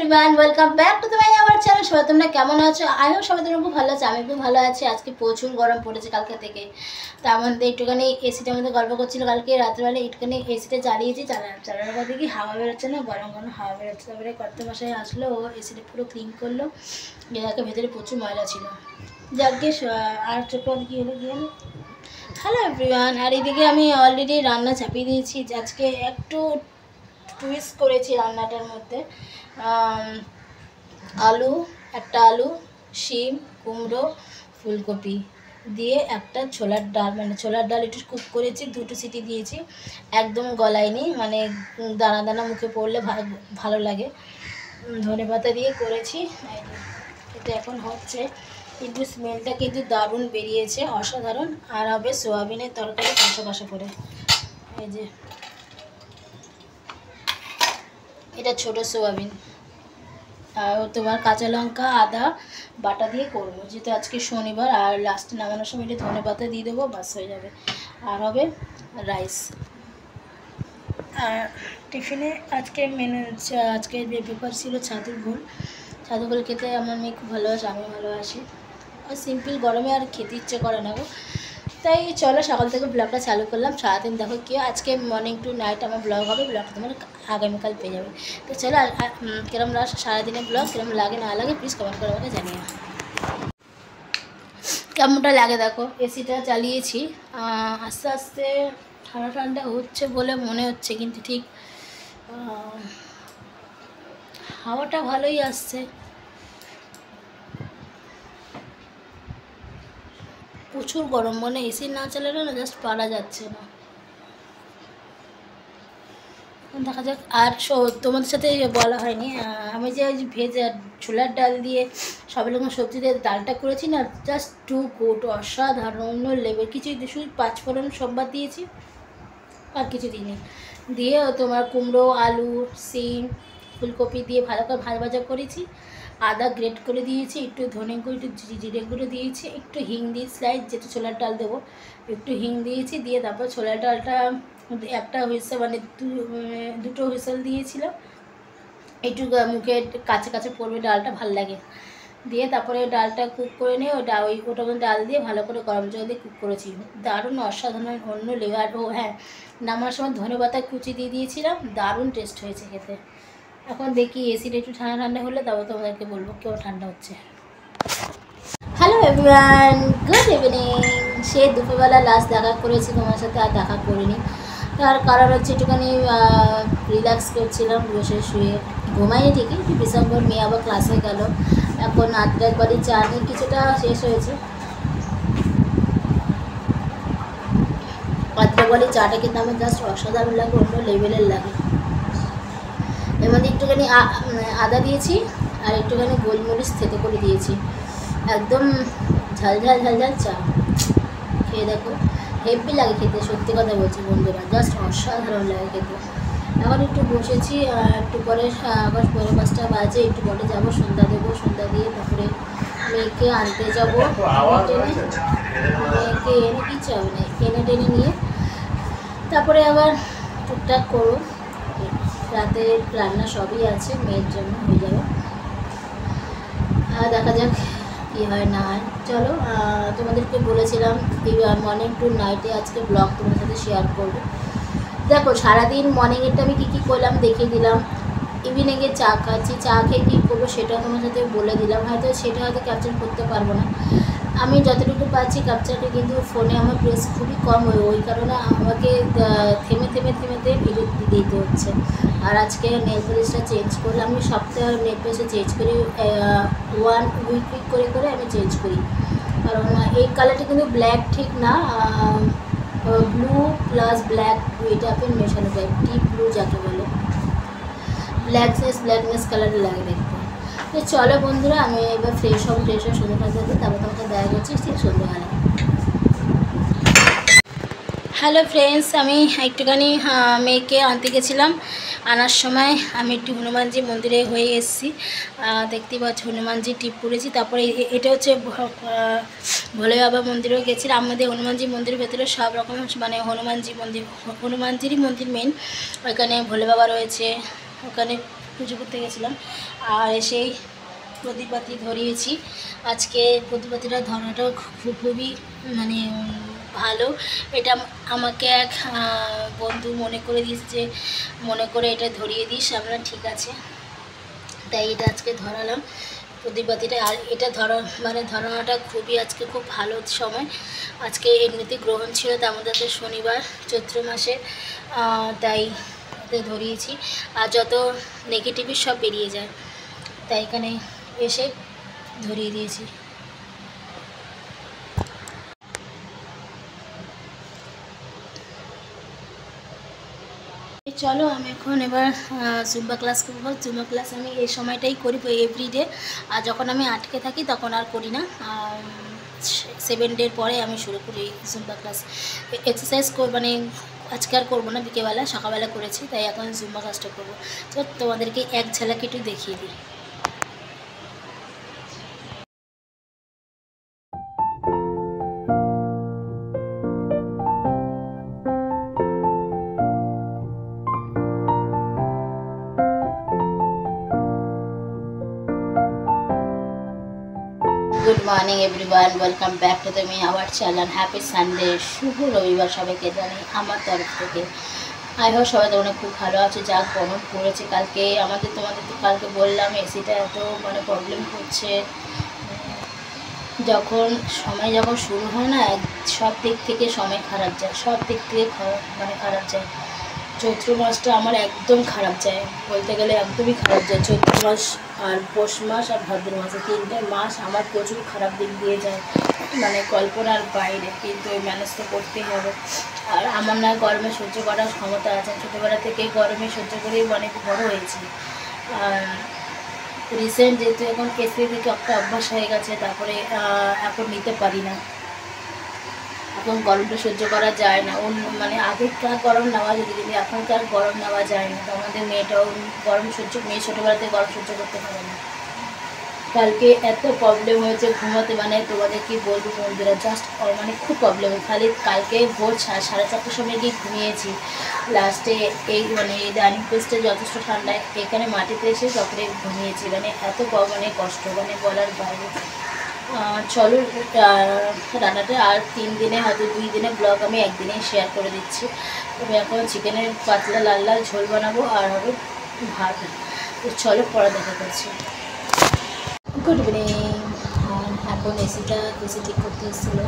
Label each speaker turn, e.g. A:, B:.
A: Everyone, welcome back to my our channel. সবাই তোমরা কেমন আছো? আই হোপ সবাই তোমরা খুব ভালো আছো। আমি খুব ভালো আছি। আজকে প্রচুর গরম পড়েছে কালকে থেকে। তার মধ্যে একটুখানি এসিটার মধ্যে গল্প করছিল। কালকে রাত্রেবেলা একটুখানি এসিটা চালিয়েছি, চালানোর পর দেখি হাওয়া বেরোচ্ছে না, গরম গরম হাওয়া বেরোচ্ছে। তারপরে কর্তা মশাই আসলো, ও এসিটা পুরো ক্লিন করলো। দেখে ভেতরে প্রচুর ময়লা ছিল। যাকে আর ছোটো কী হলো হ্যালো এভরিওয়ান। আর এদিকে আমি অলরেডি রান্না চাপিয়ে দিয়েছি। আজকে একটু টুইস্ট করেছি রান্নাটার মধ্যে। একটা আলু, শিম, কুমড়ো, ফুলকপি দিয়ে একটা ছোলার ডাল, মানে ছোলার ডাল একটু কুক করেছি, 2টো সিটি দিয়েছি, একদম গলায়নি, মানে দানা দানা মুখে পড়লে ভালো লাগে। ধনেপাতা দিয়ে করেছি। এটা এখন হচ্ছে, কিন্তু স্মেলটা কিন্তু দারুণ বেরিয়েছে, অসাধারণ। আর হবে সোয়াবিনের তরকারি কষা কষা করে। এই যে এটা ছোটো সোয়াবিন, আর তোমার কাঁচা লঙ্কা আদা বাটা দিয়ে করবো, যেহেতু আজকে শনিবার। আর লাস্টে নামানোর সময় এটা ধনেপাতা দিয়ে দেবো, বাস হয়ে যাবে। আর হবে রাইস। আর টিফিনে আজকে মেনু, আজকে ব্যাপার ছিল ছাতুর ঘোল। ছাতুর ঘোল খেতে আমার মেয়ে খুব ভালোবাসে, আমি ভালোবাসি। আর সিম্পল গরমে আর খেতে ইচ্ছে করে না গো। তাই চলো সকাল থেকে ব্লগটা চালু করলাম। সারাদিন দেখো কি আজকে মর্নিং টু নাইট আমার ব্লগ হবে। ব্লগটা তোমার আগামীকাল পেয়ে যাবে। তো চলো কিরম সারাদিনের ব্লগ কিরম লাগে না লাগে প্লিজ কমেন্ট করে আমাকে জানিয়ে। কেমনটা লাগে দেখো। এসিটা চালিয়েছি, আস্তে আস্তে ঠান্ডা ঠান্ডা হচ্ছে বলে মনে হচ্ছে, কিন্তু ঠিক হাওয়াটা ভালোই আসছে। প্রচুর গরম, মানে এসি না চালালে না জাস্ট পারা যাচ্ছে না। দেখা যাক। আর তোমাদের সাথে বলা হয়নি, আমি যে ওই ভেজা ছোলার ডাল দিয়ে সব রকম সবজি দিয়ে ডালটা করেছি না, জাস্ট টু গুড, অসাধারণ, অন্য লেভেল। কিছুই শুধু 5 ফোড়ন সোমবার দিয়েছি, আর কিছু দিইনি। দিয়ে তোমার কুমড়ো, আলু, শিম, ফুলকপি দিয়ে ভালো করে ভাজা করেছি। আদা গ্রেট করে দিয়েছি, একটু ধনে গুঁড়ো, একটু জিরে গুঁড়ো দিয়েছি, একটু হিং দিয়ে স্লাইড, যেটা ছোলার ডাল দেবো, একটু হিং দিয়েছি। দিয়ে তারপর ছোলার ডালটা একটা হুইসেল, মানে 2টো হুইসেল দিয়েছিলাম। একটু মুখে কাছে কাছে পড়বে, ডালটা ভাল লাগে। দিয়ে তারপরে ডালটা কুক করে নিয়ে ওটা ডাল দিয়ে ভালো করে গরম জল দিয়ে কুক করেছি। দারুণ অসাধারণ, অন্য লেভার। ও হ্যাঁ, নামার সময় ধনেপাতা কুচি দিয়ে দিয়েছিলাম, দারুণ টেস্ট হয়েছে খেতে। এখন দেখি এসিটা একটু ঠান্ডা ঠান্ডা হলে তারপর তোমাদেরকে বলবো কেউ ঠান্ডা হচ্ছে। Hello everyone, good evening. সে দুপুরবেলা লাস্ট দেখা করেছি তোমার সাথে, আর দেখা করিনি। তার কারণ হচ্ছে একটুখানি রিল্যাক্স করছিলাম বসে শুয়ে, ঘুমাইনি ঠিকই। ডিসেম্বর মেয়ে আবার ক্লাসে গেল। এখন আদ্রার বাড়ি চা নিয়ে কিছুটা শেষ হয়েছে। আদ্রার বাড়ি চাটা কিন্তু আমার জাস্ট অসাধারণ লাগে, অন্য লেভেলের লাগে। এর মধ্যে একটুখানি আদা দিয়েছি, আর একটুখানি গোলমরিচ থেতো করে দিয়েছি। একদম ঝাল ঝাল ঝাল ঝাল চা, খেয়ে দেখো, হেভি লাগে খেতে। সত্যি কথা বলছি বন্ধুরা, জাস্ট অসাধারণ লাগে খেতে। এখন একটু বসেছি, একটু পরে আবার 5:30 বাজে, একটু পরে যাবো, সন্ধ্যা দেবো। সন্ধ্যা দিয়ে তারপরে মেয়েকে আনতে যাবো। মেয়েকে এনে কিচ্ছু হবে না, এনে টেনে নিয়ে তারপরে আবার টুকটাক করো। রাতে রান্না সবই আছে, মেয়ের জন্য হয়ে যাবে। দেখা যাক কী হয় না হয়। চলো, তোমাদেরকে বলেছিলাম মর্নিং টু নাইটে আজকে ব্লগ তোমাদের সাথে শেয়ার করবো। দেখো সারাদিন মর্নিংয়েরটা আমি কী করলাম দেখিয়ে দিলাম। ইভিনিংয়ে চা খাচ্ছি, চা খেয়ে কী করবো সেটাও তোমার সাথে বলে দিলাম। সেটা হয়তো ক্যাপচার করতে পারবো না, আমি যতটুকু পাচ্ছি ক্যাপচারটা, কিন্তু ফোনে আমার প্রেস খুবই কম, ওই কারণে আমাকে থেমে ভিডিও দিতে হচ্ছে। আর আজকে নেল পলিশটা চেঞ্জ করলাম। আমি সপ্তাহে নেল পলিশটা চেঞ্জ করি, 1 উইক করে আমি চেঞ্জ করি। কারণ এই কালারটা কিন্তু ব্ল্যাক ঠিক না, ব্লু প্লাস ব্ল্যাক দুইটা আপনি মেশানো যায়, ডিপ ব্লু যাকে বলে, ব্ল্যাকনেস কালারের লাগে দেখতে। তো চলো বন্ধুরা, আমি এবার ফ্রেশ হয়ে সন্ধ্যা দিই, তারপর তোমাকে দেখা করছি ঠিক সন্ধ্যাবেলা। হ্যালো ফ্রেন্ডস, আমি একটুখানি মেয়েকে আনতে গেছিলাম। আনার সময় আমি একটু হনুমানজি মন্দিরে হয়ে এসেছি। দেখতেই পাচ্ছি হনুমানজি টিপ করেছি। তারপরে এটা হচ্ছে ভোলে বাবা মন্দিরেও গেছিলাম। আমাদের হনুমানজি মন্দিরের ভেতরে সব রকম, মানে হনুমানজিরই মন্দির মেন। ওইখানে ভোলে বাবা রয়েছে, ওখানে পুজো করতে গেছিলাম, আর এসেই প্রদীপবাতি ধরিয়েছি। আজকে প্রদীপবাতিটা ধরাটাও খুবই মানে ভালো। এটা আমাকে এক বন্ধু মনে করে দিয়েছে, মনে করে এটা ধরিয়ে দিস। আমরা ঠিক আছে, তাই এটা আজকে ধরালাম প্রদীপবাতিটা। আর এটা ধরানোটা খুবই আজকে খুব ভালো সময়। আজকে এমনিতে গ্রহণ ছিল, তার মধ্যে শনিবার চৈত্র মাসে, তাই এতে ধরিয়েছি। আর যত নেগেটিভই সব বেরিয়ে যায়, তাই এখানে এসে ধরিয়ে দিয়েছি। চলো আমি এখন এবার জুম্বা ক্লাস করবো। জুম্বা ক্লাস আমি এই সময়টাই করি এভরিডে, আর যখন আমি আটকে থাকি তখন আর করি না। 7 ডের পরে আমি শুরু করি জুম্বা ক্লাস। এক্সারসাইজ মানে আজকে আর করবো না, বিকেলবেলা সকালবেলা করেছি, তাই এখন জুম্বা ক্লাসটা করবো। তো তোমাদেরকে এক ঝালক একটু দেখিয়ে দিই। Good morning everyone, welcome back to me our channel. Happy Sunday, শুভ রবিবার সবাইকে জানাই আমার তরফ থেকে। আই হোপ সবাই তোমরা খুব ভালো আছে। যা গরম পড়েছে কালকে তোমাদের তো কালকে বললাম এসিটা এত মানে প্রবলেম করছে। যখন শুরু হয় না, সব দিক থেকে সময় খারাপ যায়, সব দিক থেকে খারাপ যায়। চৈত্র মাসটা আমার একদম খারাপ যায়, বলতে গেলে একদমই খারাপ যায়। চৈত্র মাস আর পৌষ মাস আর ভাদ্র মাসে 3টে মাস আমার প্রচুর খারাপ দিক দিয়ে যায়, মানে কল্পনার বাইরে। কিন্তু ওই ম্যানেজ তো করতেই হবে। আর আমার না গরমে সহ্য করার ক্ষমতা আছে, ছোটোবেলা থেকে গরমে সহ্য করেই অনেক বড় হয়েছি। আর রিসেন্ট যেহেতু এখন কেসি থেকে একটা অভ্যাস হয়ে গেছে, তারপরে এখন নিতে পারি না। এখন গরমটা সহ্য করা যায় না। মানে আগেকার গরম নেওয়া যেত, কিন্তু এখনকার গরম নেওয়া যায় না। তো আমাদের মেয়েটাও মেয়ে ছোটোবেলাতে গরম সহ্য করতে পারে না। কালকে এত প্রবলেম হয়েছে ঘুমাতে, মানে তোমাদের কি বলবো বন্ধুরা, জাস্ট মানে খুব প্রবলেম। খালি কালকে ভোর 4:30টার সময় গিয়ে ঘুমিয়েছি। লাস্টে এই মানে ডাইনিং প্লেসটা যথেষ্ট ঠান্ডায়, এখানে মাটিতে এসে তারপরে ঘুমিয়েছি। মানে এত মানে কষ্ট, মানে বলার বাইরে। চলো রান্নাটা আর 3 দিনে, হয়তো 2 দিনে ব্লগ আমি একদিনেই শেয়ার করে দিচ্ছি। তবে এখন চিকেনের পাতলা লাল লাল ঝোল বানাবো, আর হবে ভাত। তো চলো পরে দেখা করছি। Good evening. এখন এসি ঠিক করতে এসেছিলো।